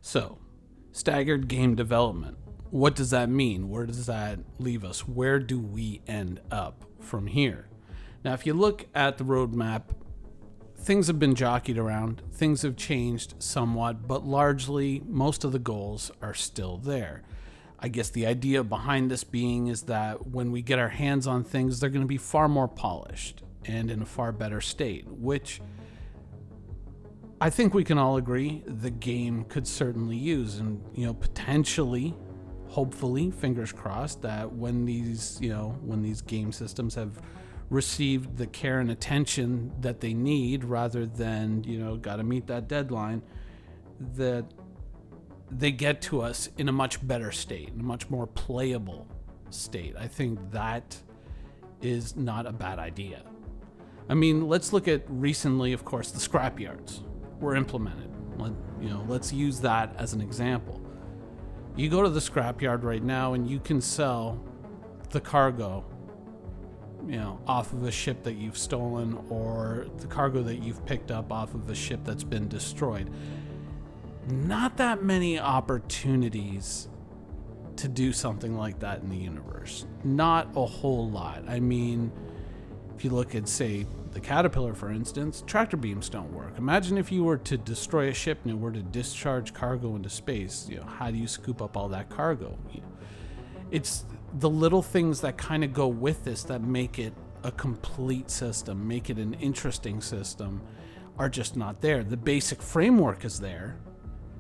So, staggered game development. What does that mean? Where does that leave us? Where do we end up from here? Now, if you look at the roadmap, things have been jockeyed around, things have changed somewhat, but largely most of the goals are still there. I guess the idea behind this being is that when we get our hands on things, they're going to be far more polished and in a far better state, which I think we can all agree the game could certainly use. And, potentially, hopefully, fingers crossed, that when these game systems have received the care and attention that they need, rather than, got to meet that deadline, that they get to us in a much better state, in a much more playable state. I think that is not a bad idea. I mean, let's look at recently, of course, the Scrapyards were implemented. Let's use that as an example. You go to the scrapyard right now and you can sell the cargo, off of a ship that you've stolen, or the cargo that you've picked up off of a ship that's been destroyed. Not that many opportunities to do something like that in the universe. Not a whole lot. I mean, if you look at, say, the Caterpillar, for instance, tractor beams don't work. Imagine if you were to destroy a ship and it were to discharge cargo into space. How do you scoop up all that cargo? It's the little things that kind of go with this that make it a complete system, make it an interesting system, are just not there. The basic framework is there,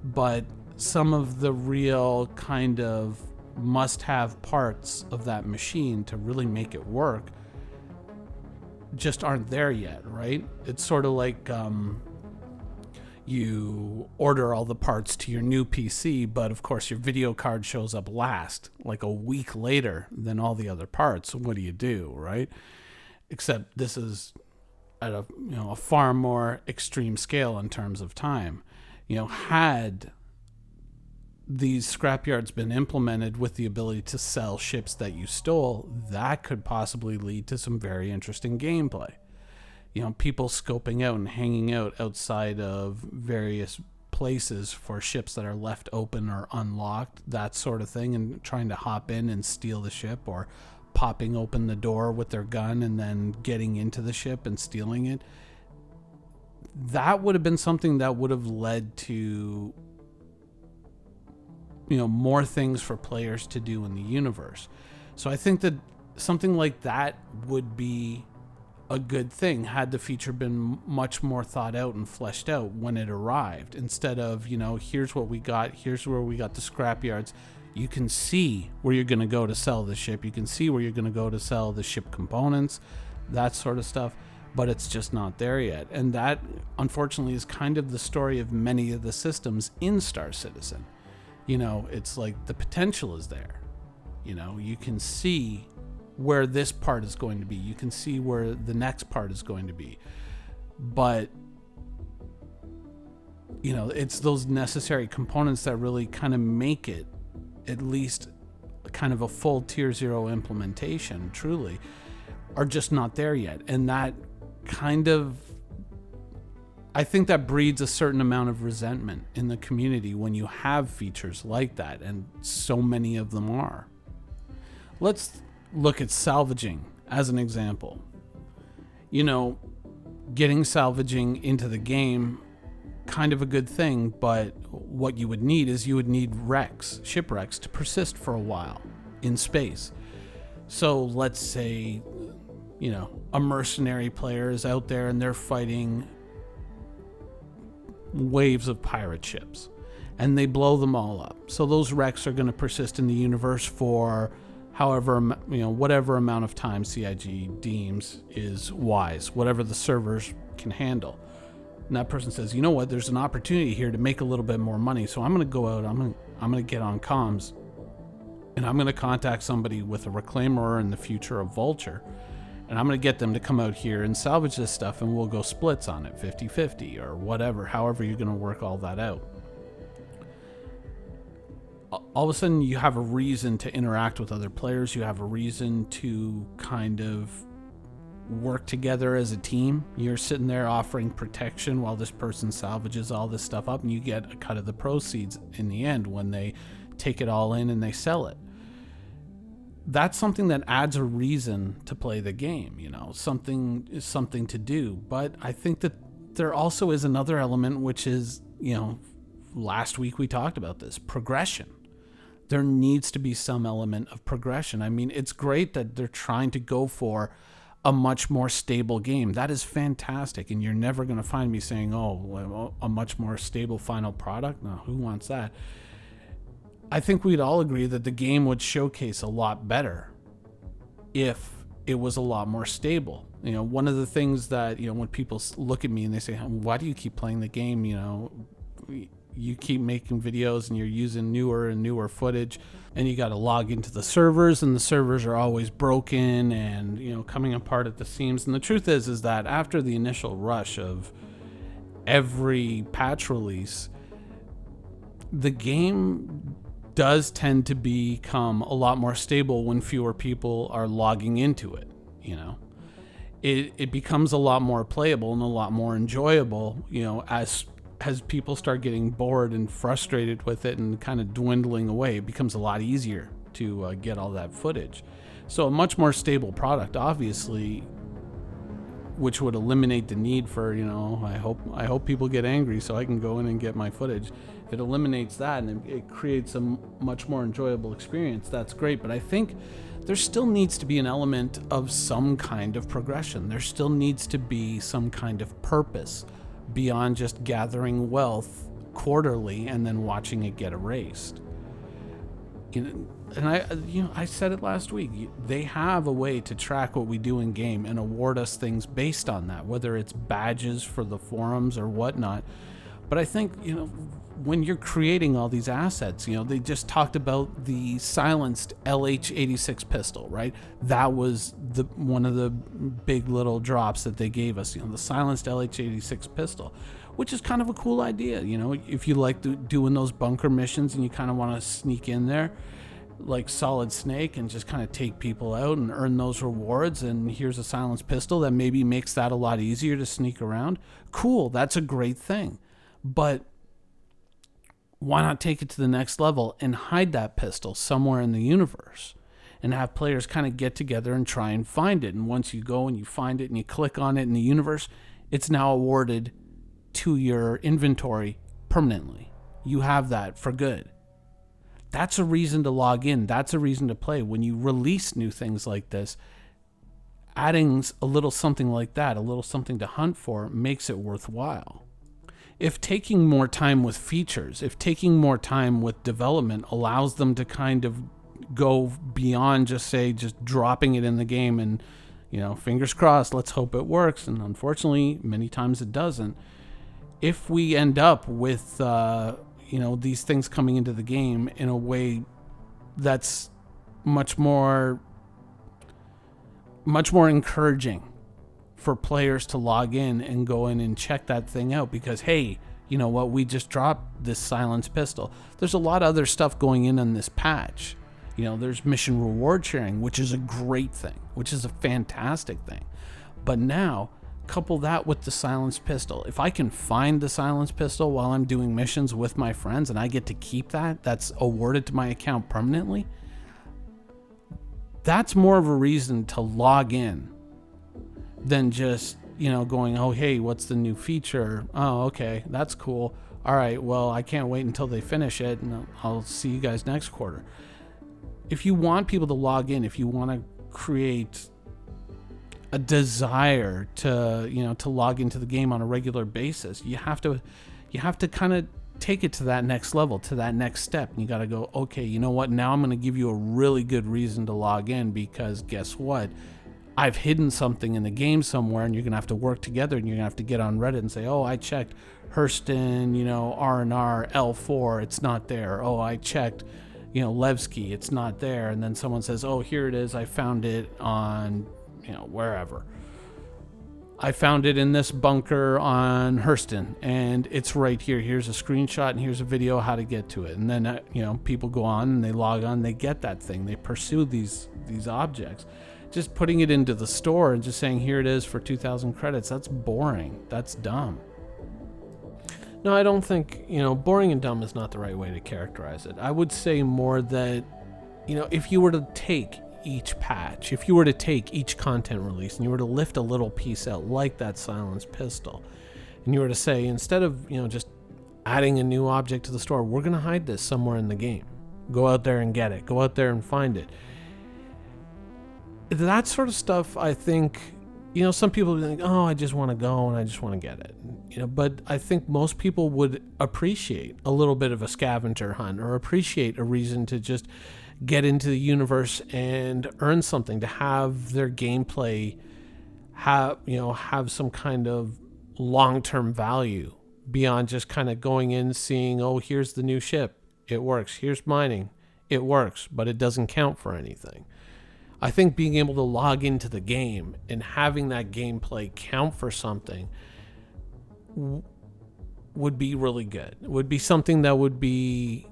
but some of the real kind of must-have parts of that machine to really make it work just aren't there yet, right? It's sort of like you order all the parts to your new PC, but of course your video card shows up last, like a week later than all the other parts. What do, right? Except this is at a far more extreme scale in terms of time. Had these scrapyards been implemented with the ability to sell ships that you stole, that could possibly lead to some very interesting gameplay. People scoping out and hanging out outside of various places for ships that are left open or unlocked, that sort of thing, and trying to hop in and steal the ship, or popping open the door with their gun and then getting into the ship and stealing it. That would have been something that would have led to more things for players to do in the universe. So I think that something like that would be a good thing had the feature been much more thought out and fleshed out when it arrived, instead of, here's what we got, here's where we got the scrapyards. You can see where you're going to go to sell the ship. You can see where you're going to go to sell the ship components, that sort of stuff, but it's just not there yet. And that, unfortunately, is kind of the story of many of the systems in Star Citizen. It's like the potential is there. You can see where this part is going to be. You can see where the next part is going to be. But, it's those necessary components that really kind of make it at least kind of a full tier 0 implementation, truly, are just not there yet. And that kind of, I think that breeds a certain amount of resentment in the community when you have features like that, and so many of them are. Let's look at salvaging as an example. Getting salvaging into the game, kind of a good thing, but what you would need is wrecks, shipwrecks, to persist for a while in space. So let's say, a mercenary player is out there and they're fighting waves of pirate ships and they blow them all up. So those wrecks are going to persist in the universe for whatever amount of time CIG deems is wise, whatever the servers can handle. And that person says, there's an opportunity here to make a little bit more money. So I'm going to go out, I'm going to get on comms, and I'm going to contact somebody with a reclaimer in the future of Vulture, and I'm going to get them to come out here and salvage this stuff, and we'll go splits on it, 50-50 or whatever, however you're going to work all that out. All of a sudden, you have a reason to interact with other players. You have a reason to kind of work together as a team. You're sitting there offering protection while this person salvages all this stuff up, and you get a cut of the proceeds in the end when they take it all in and they sell it. That's something that adds a reason to play the game, something to do. But I think that there also is another element, which is, last week we talked about this, progression. There needs to be some element of progression. I mean, it's great that they're trying to go for a much more stable game. That is fantastic. And you're never going to find me saying, a much more stable final product. No, who wants that? I think we'd all agree that the game would showcase a lot better if it was a lot more stable. One of the things that, when people look at me and they say, why do you keep playing the game? You keep making videos and you're using newer and newer footage, and you got to log into the servers, and the servers are always broken and, coming apart at the seams. And the truth is that after the initial rush of every patch release, the game does tend to become a lot more stable when fewer people are logging into it. It becomes a lot more playable and a lot more enjoyable, as people start getting bored and frustrated with it and kind of dwindling away. It becomes a lot easier to get all that footage. So a much more stable product, obviously, which would eliminate the need for, I hope people get angry so I can go in and get my footage. If it eliminates that and it creates a much more enjoyable experience, that's great. But I think there still needs to be an element of some kind of progression. There still needs to be some kind of purpose beyond just gathering wealth quarterly and then watching it get erased. And I said it last week. They have a way to track what we do in game and award us things based on that, whether it's badges for the forums or whatnot. But I think, when you're creating all these assets, they just talked about the silenced LH86 pistol, right? That was one of the big little drops that they gave us, the silenced LH86 pistol, which is kind of a cool idea. If you like doing those bunker missions and you kind of want to sneak in there like Solid Snake and just kind of take people out and earn those rewards, and here's a silenced pistol that maybe makes that a lot easier to sneak around. Cool, that's a great thing. But why not take it to the next level and hide that pistol somewhere in the universe and have players kind of get together and try and find it? And once you go and you find it and you click on it in the universe, it's now awarded to your inventory permanently. You have that for good. That's a reason to log in. That's a reason to play. When you release new things like this, adding a little something like that, a little something to hunt for, makes it worthwhile. If taking more time with features, if taking more time with development allows them to kind of go beyond just dropping it in the game and, fingers crossed, let's hope it works. And unfortunately, many times it doesn't. If we end up with, these things coming into the game in a way that's much more encouraging for players to log in and go in and check that thing out, because, hey, you know what, we just dropped this silenced pistol. There's a lot of other stuff going in on this patch. There's mission reward sharing, which is a great thing, which is a fantastic thing. But now, couple that with the silenced pistol. If I can find the silenced pistol while I'm doing missions with my friends and I get to keep that's awarded to my account permanently, that's more of a reason to log in than just, going, oh, hey, what's the new feature? Oh, okay, that's cool. All right, well, I can't wait until they finish it, and I'll see you guys next quarter. If you want people to log in, if you want to create a desire to log into the game on a regular basis, you have to kind of take it to that next level, to that next step. And you got to go, okay, you know what? Now I'm going to give you a really good reason to log in, because guess what? I've hidden something in the game somewhere, and you're going to have to work together, and you're going to have to get on Reddit and say, oh, I checked Hurston, R&R L4, it's not there. Oh, I checked, Levski, it's not there. And then someone says, oh, here it is. I found it on, wherever. I found it in this bunker on Hurston, and it's right here. Here's a screenshot, and here's a video how to get to it. And then, people go on and they log on, they get that thing. They pursue these objects. just putting it into the store and just saying, here it is for 2,000 credits, that's boring. That's dumb. No, I don't think, boring and dumb is not the right way to characterize it. I would say more that, if you were to take each patch, if you were to take each content release and you were to lift a little piece out like that silenced pistol, and you were to say, instead of, just adding a new object to the store, we're going to hide this somewhere in the game. Go out there and get it. Go out there and find it. That sort of stuff, I think, some people think, oh, I just want to go and I just want to get it. But I think most people would appreciate a little bit of a scavenger hunt, or appreciate a reason to just get into the universe and earn something, to have their gameplay have some kind of long-term value beyond just kind of going in, seeing, oh, here's the new ship, it works. Here's mining, it works, but it doesn't count for anything. I think being able to log into the game and having that gameplay count for something would be really good. It would be something that would be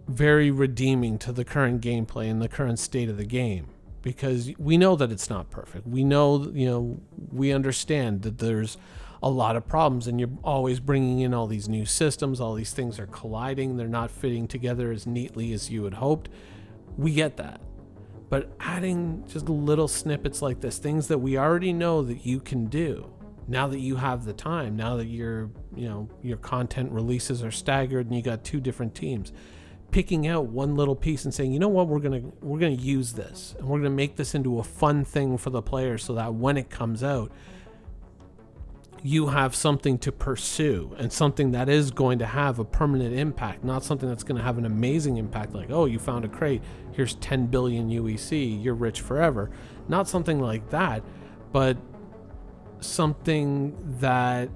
very redeeming to the current gameplay and the current state of the game, because we know that it's not perfect. We know, we understand that there's a lot of problems, and you're always bringing in all these new systems, all these things are colliding, they're not fitting together as neatly as you had hoped. We get that. But adding just little snippets like this, things that we already know that you can do, now that you have the time, now that your content releases are staggered and you got 2 different teams, picking out one little piece and saying, you know what, we're gonna use this, and we're gonna make this into a fun thing for the player, so that when it comes out, you have something to pursue, and something that is going to have a permanent impact, not something that's going to have an amazing impact like, oh, you found a crate, here's 10 billion UEC, you're rich forever. Not something like that, but something that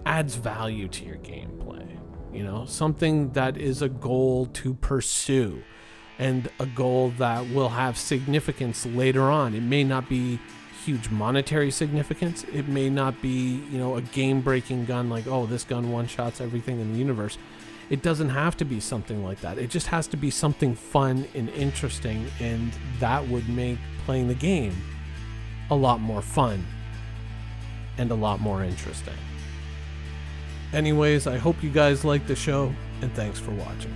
adds value to your gameplay. Something that is a goal to pursue, and a goal that will have significance later on. It may not be huge monetary significance. It may not be, a game-breaking gun like, oh, this gun one-shots everything in the universe. It doesn't have to be something like that. It just has to be something fun and interesting, and that would make playing the game a lot more fun and a lot more interesting. Anyways, I hope you guys like the show, and thanks for watching.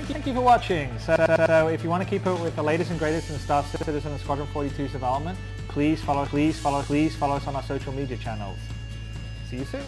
Thank you for watching. So if you want to keep up with the latest and greatest in Star Citizen and Squadron 42's development, please follow us on our social media channels. See you soon.